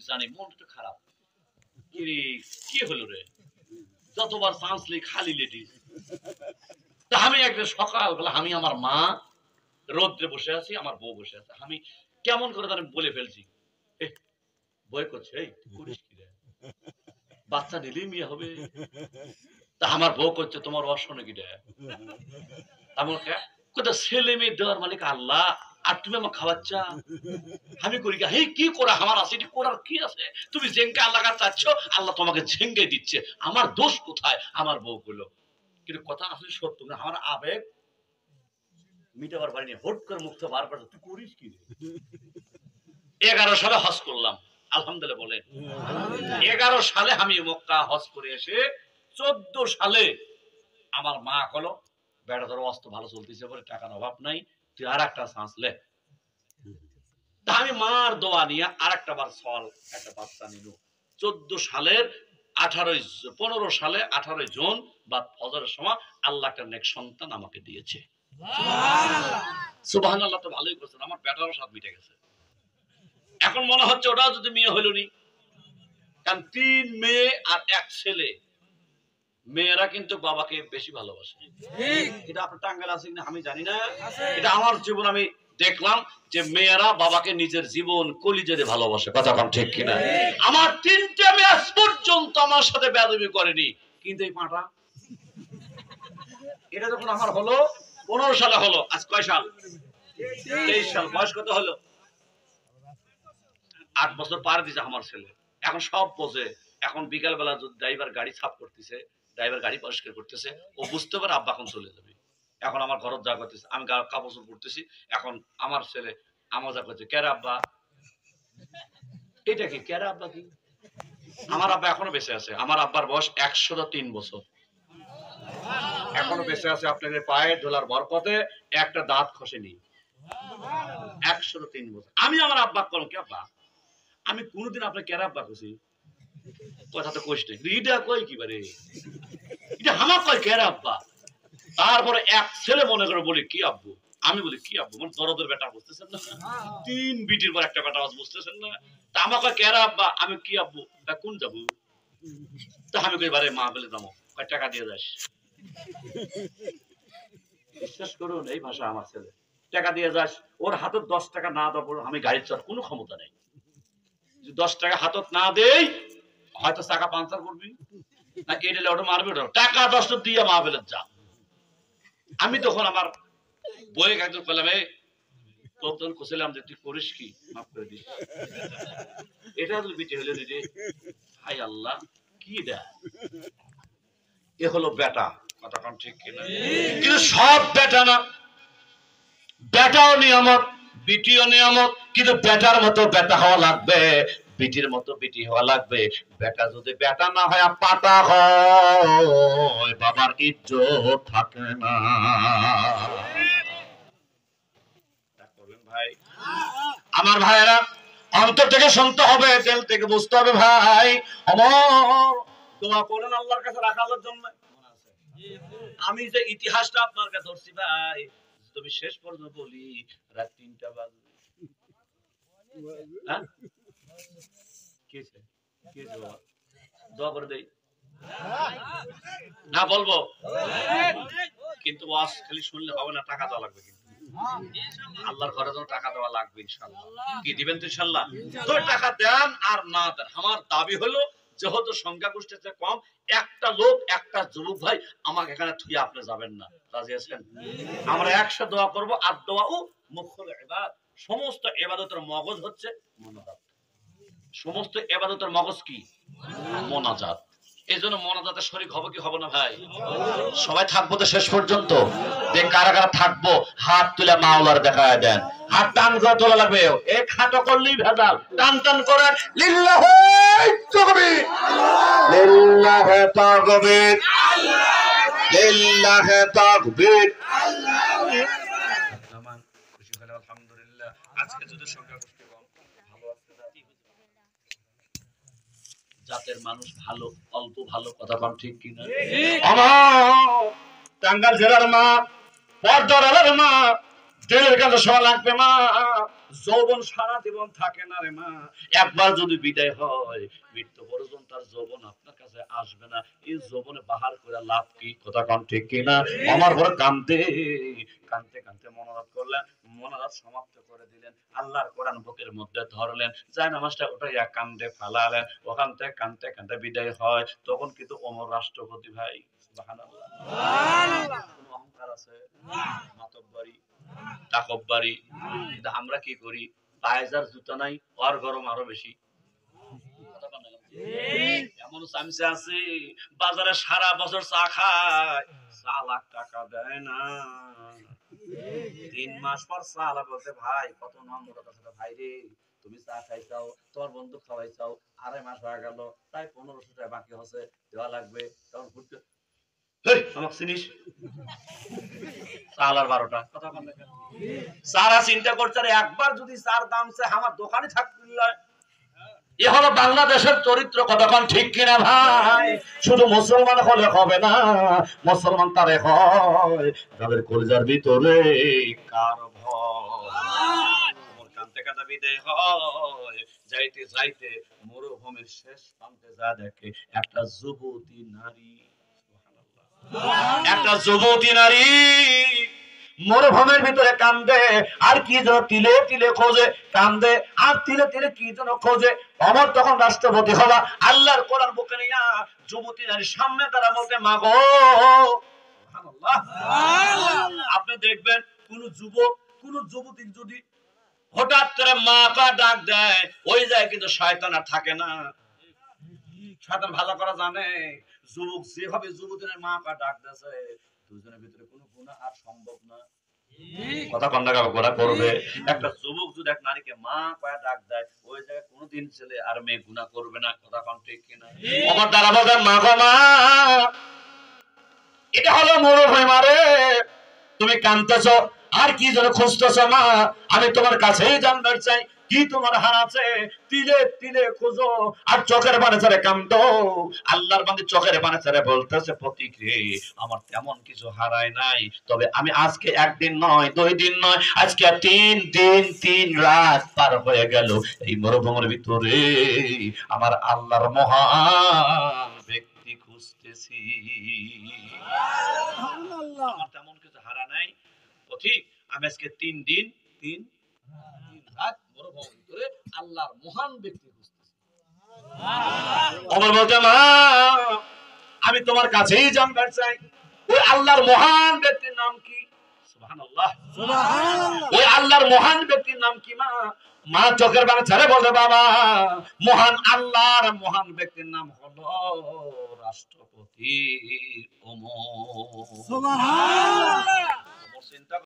জানি মনটা তো খারাপ। কি হলো রে, যতবার চান্স লি খালি লেডিস। তা আমি একদিন সকালবেলা আমি আমার মা রোদ্রে বসে আছি, আমার বউ বসে আছে, আমি কেমন করে তার বলে ফেলছি, বই করছে এই তুই করিস কি রে, বাচ্চা নিলেই মেয়ে হবে। তা আমার বউ করছে তোমার অর্শ নাকি রে, আমার কোথাও ছেলে মেয়ে দেওয়ার মালিক আল্লাহ, আর তুমি আমার খাওয়াচ্ছা। আমি করি কি করা আমার আছে, এটি করার কি আছে, তুমি জেঙ্গে আল্লাহ চাচ্ছ, আল্লাহ তোমাকে ঝেঙ্গে দিচ্ছে, আমার দোষ কোথায়? আমার বউ গুলো কিন্তু কথা আসলে সত্য না, আমার আবেগ মিটাবার পারিনি, হট করে মুখটা বার করে তুই করিস কি? 11 সালে হজ করলাম, আলহামদুলিল্লাহ বলে। 11 সালে আমি মক্কা হজ করে এসে 14 সালে আমার মা হলো বেটা ধরো অস্ত্র ভালো চলতেছে বলে টাকার অভাব নাই, তুই আর একটা চান্স লে। তা আমি মার দোয়া নিয়ে আর একটা বার সল একটা বাচ্চা নিল 14 সালের 15 সালে 18 জুন বা ফজরের সময় আল্লাহ একটা নেক সন্তান আমাকে দিয়েছে। সুবহানাল্লাহ, তো ভালোই করছেন, আমার বেটারও স্বাদ মিটে গেছে। এখন মনে হচ্ছে ওটাও যদি মেয়ে হইল নি, কারণ 3 মেয়ে আর 1 ছেলে। মেয়েরা কিন্তু বাবাকে বেশি ভালোবাসে, এটা আপনার টাঙ্গাইল আছে কিনা আমি জানি না, এটা আমার জীবন আমি দেখলাম যে মেয়েরা বাবাকে নিজের জীবন কলিজা দিয়ে ভালোবাসে, কথা কম ঠিক কিনা? আমার 3টে মেয়ে আজ পর্যন্ত আমার সাথে বেয়াদবি করেনি, কিন্তু এই পাঁটা, এটা যখন আমার হলো 15 সালে হলো, আজ কয় সাল? 23 সাল, বয়স কত হলো? 8 বছর পার দিছে আমার ছেলে, এখন সব বোঝে। এখন বিকাল বেলা ড্রাইভার গাড়ি সাফ করতেছে, ড্রাইভার গাড়ি পরিষ্কার করতেছে, ও বুঝতে পারে আব্বা এখন চলে যাবে। এখন আমার ঘর যা করতেছে, আমি কাপড় পরতেছি, এখন আমার ছেলে আমার যা করছে, কেরা আব্বা, এটা কি কেরা আব্বা কি? আমার আব্বা এখনো বেঁচে আছে, আমার আব্বার বয়স 103 বছর, এখনো বেঁচে আছে। আপনাদের পায়ে ঢোলার বরকতে একটা দাঁত খসেনি, 103 বছর। আমি আমার আব্বা কলম কে আব্বা, আমি কোনোদিন আপনার কেরা আব্বা খুশি কথা তো কইস নাই, এটা কই কি বারে, এটা আমার কয় কেরা আব্বা। তারপরে এক ছেলে মনে করে বলি কি আব্বু, আমি বলি কি আব্বু, মানে দরদের বেটা বুঝতেছেন না, 3 বিটির পর একটা বেটা বুঝতেছেন না, তা আমাকে কেরা আব্বা, আমি কি আব্বু, তা কোন যাবো, তা আমি কই বারে মা বলে যাবো, কয় টাকা দিয়ে যাস। বিশ্বাস করুন এই ভাষা আমার ছেলে, টাকা দিয়ে যাস, ওর হাতে 10 টাকা না দেবো আমি গাড়ির চালার কোনো ক্ষমতা নেই, 10 টাকা হাতত না দেই হয়তো চাকা পাঞ্চার করবি না, কেটে ওটা মারবি, ওটা টাকা 10 দিয়ে মা বলে যা। আমি তখন আমার বইয়ে একজন বললাম, এই তোর তখন খুঁজছিলাম যে তুই করিস কি, মাফ করে দিস, এটা তো বিটে হলে রে, হাই আল্লাহ কি দেয়, এ হলো বেটা, কথা কম ঠিক কিনা? কিন্তু সব বেটা না, বেটাও নিয়ামত, বিটিও নিয়ামত, কিন্তু বেটার মতো বেটা হওয়া লাগবে, বিটির মতো বিটি হওয়া লাগবে। বেটা যদি বেটা না হয় পাটা হয়, বাবার ইজ্জত থাকে না। ভাই আমার ভাইয়েরা, অন্তর থেকে শুনতে হবে, দিল থেকে বুঝতে হবে ভাই আমার, দোয়া করেন আল্লাহর কাছে রাখার জন্য। আমি যে ইতিহাসটা আপনার কাছে ধরছি ভাই, তুমি শেষ পর্যন্ত বলি রাত 3টা বাজে, হ্যাঁ কেছে কেছে দোয়া করে দেই না বলবো, কিন্তু ওয়াজ খালি শুনলে হবে না, টাকা দেওয়া লাগবে, কিন্তু আল্লাহর ঘরে যখন টাকা দেওয়া লাগবে ইনশাআল্লাহ, কি দিবেন তো ইনশাআল্লাহ? তো টাকা দেন আর না দেন, আমার দাবি হলো যেহেতু সংখ্যা গোষ্ঠীতে কম, একটা লোক একটা যুবক ভাই আমাকে এখানে থুয়ে আপনি যাবেন না, রাজি আছেন? আমরা একসাথে দোয়া করব, আর দোয়া ও মুখল ইবাদত, সমস্ত ইবাদতের মগজ হচ্ছে মোনাজাত, সমস্ত ইবাদতের মগজ কি? মোনাজাত। এই জন্য মোনাজাতে শরীক হবে কি হবে না ভাই? সবাই থাকবো তো শেষ পর্যন্ত? দেখ কারা কারা থাকবো, হাত তুলে মাওলার দেখায় দেন, হাত টান করে তোলা লাগবে, এক হাত করলেই ভেজাল, টান টান করে লিল্লাহি তাকবীর, লিল্লাহি তাকবীর, লিল্লাহি তাকবীর। খুশি হলে আলহামদুলিল্লাহ। আজকে যদি সংখ্যা গোষ্ঠী কম, ভালো আছে জাতের মানুষ ভালো, অল্প ভালো, কথা কম ঠিক কিনা? আমার টাঙ্গাইল জেলার মা, পর্দার মা, দিলের কাছে শোয়া লাগবে মা, যৌবন সারা জীবন থাকে না রে মা, একবার যদি বিদায় হয় মৃত্যু পর্যন্ত তার যৌবন আপনার কাছে আসবে না। এই যৌবনে বাহার করে লাভ কি? কথা কন ঠিক কিনা? আমার ঘরে কান্দে কানতে কানতে মনোরাত করলেন, মনোরাত সমাপ্ত করে দিলেন, আল্লাহর কোরআন বুকের মধ্যে ধরলেন, যায় নামাজটা উঠাইয়া কান্দে ফালালেন, ওখান থেকে কানতে কানতে বিদায় হয়। তখন কিন্তু ওমর রাষ্ট্রপতি ভাই, সুবহানাল্লাহ, কোনো অহংকার আছে? মাতব্বরি, তাকব্বরি। কিন্তু আমরা কি করি? পায়ে যার জুতা নাই ওর গরম আরো বেশি। এমন চামচা আছে বাজারে সারা বছর চা খায়, 4 লাখ টাকা দেয় না, 3 মাস পর চা আলা বলতে ভাই কত নম্বর আছে ভাই রে, তুমি চা খাইছাও, তোমার বন্ধু খাওয়াইছাও, 2.5 মাস হয়ে গেল, তাই 1500 টাকা বাকি আছে, দেওয়া লাগবে। তখন ঘুরতে আমাকে চিনিস? চাল আর 12টা। কথা বল না কেন? সারা চিন্তা করছে একবার যদি চার দাম চাই আমার দোকানে থাকতে। এ হলো বাংলাদেশের চরিত্র। কতক্ষণ ঠিক কিনা ভাই? শুধু মুসলমান হলে হবে না, মুসলমান তারে হয় তাদের কলিজার ভিতরে কার ভয়। কানতে কানতে বিদায় হয়, যাইতে যাইতে মরুভূমির শেষ প্রান্তে যা দেখে একটা যুবতী নারী, একটা যুবতী নারী মরুভূমির ভিতরে কান্দে, আর কি যেন তিলে তিলে খোঁজে, কান্দে আর তিলে তিলে কি যেন খোঁজে। অমর তখন রাষ্ট্রপতি হওয়া, আল্লাহর কোরআন বুকে নিয়া যুবতী নারীর সামনে তারা বলতে, মা গো, আপনি দেখবেন কোন যুবক কোন যুবতী যদি হঠাৎ করে মা কা ডাক দেয়, ওই যায় কিন্তু শয়তান আর থাকে না। শয়তান ভালো করা জানে, যুবক যেভাবে যুবতীর মা কা ডাক দেছে, দুজনের ভিতরে কোনো গুনাহ আর সম্ভব না। কথা কন্যা গোড়া করবে। একটা যুবক যদি এক নারীকে মা কয়া ডাক দেয়, ওই জায়গায় কোনোদিন ছেলে আর মেয়ে গুনাহ করবে না। কথা কন ঠিক কিনা? আমার দ্বারা বলবেন, মা গো মা, এটা হলো মরুভূমি মারে, তুমি কাঁদতেছ আর কি যেন খুঁজতেছ মা, আমি তোমার কাছেই জানতে চাই কি তোমার হারাছে, তিলে তিলে খুঁজো আর চোখের পানে ছেড়ে কান্দো। আল্লাহর বান্দা চোখের পানে ছেড়ে বলতেছে, প্রতীক রে, আমার তেমন কিছু হারায় নাই, তবে আমি আজকে একদিন নয় 2 দিন নয়, আজকে 3 দিন 3 রাত পার হয়ে গেল এই মরুভূমির ভিতরে আমার আল্লাহর মহান ব্যক্তি খুঁজতেছি। আমার তেমন কিছু হারা নাই, ঠিক আমি আজকে 3 দিন 3 রাত মরুভূমির ভিতরে আল্লাহর মহান ব্যক্তি খুঁজতেছি। ওমর বলতে, মা আমি তোমার কাছেই জানতে চাই ওই আল্লাহর মহান ব্যক্তির নাম কি? সুবহানাল্লাহ, সুবহানাল্লাহ। ওই আল্লাহর মহান ব্যক্তির নাম কি মা? মা চোখের পানি ছেড়ে বলতে, বাবা মহান আল্লাহর মহান ব্যক্তির নাম হলো রাষ্ট্রপতি ওমর। সুবহানাল্লাহ। ওমর চিন্তা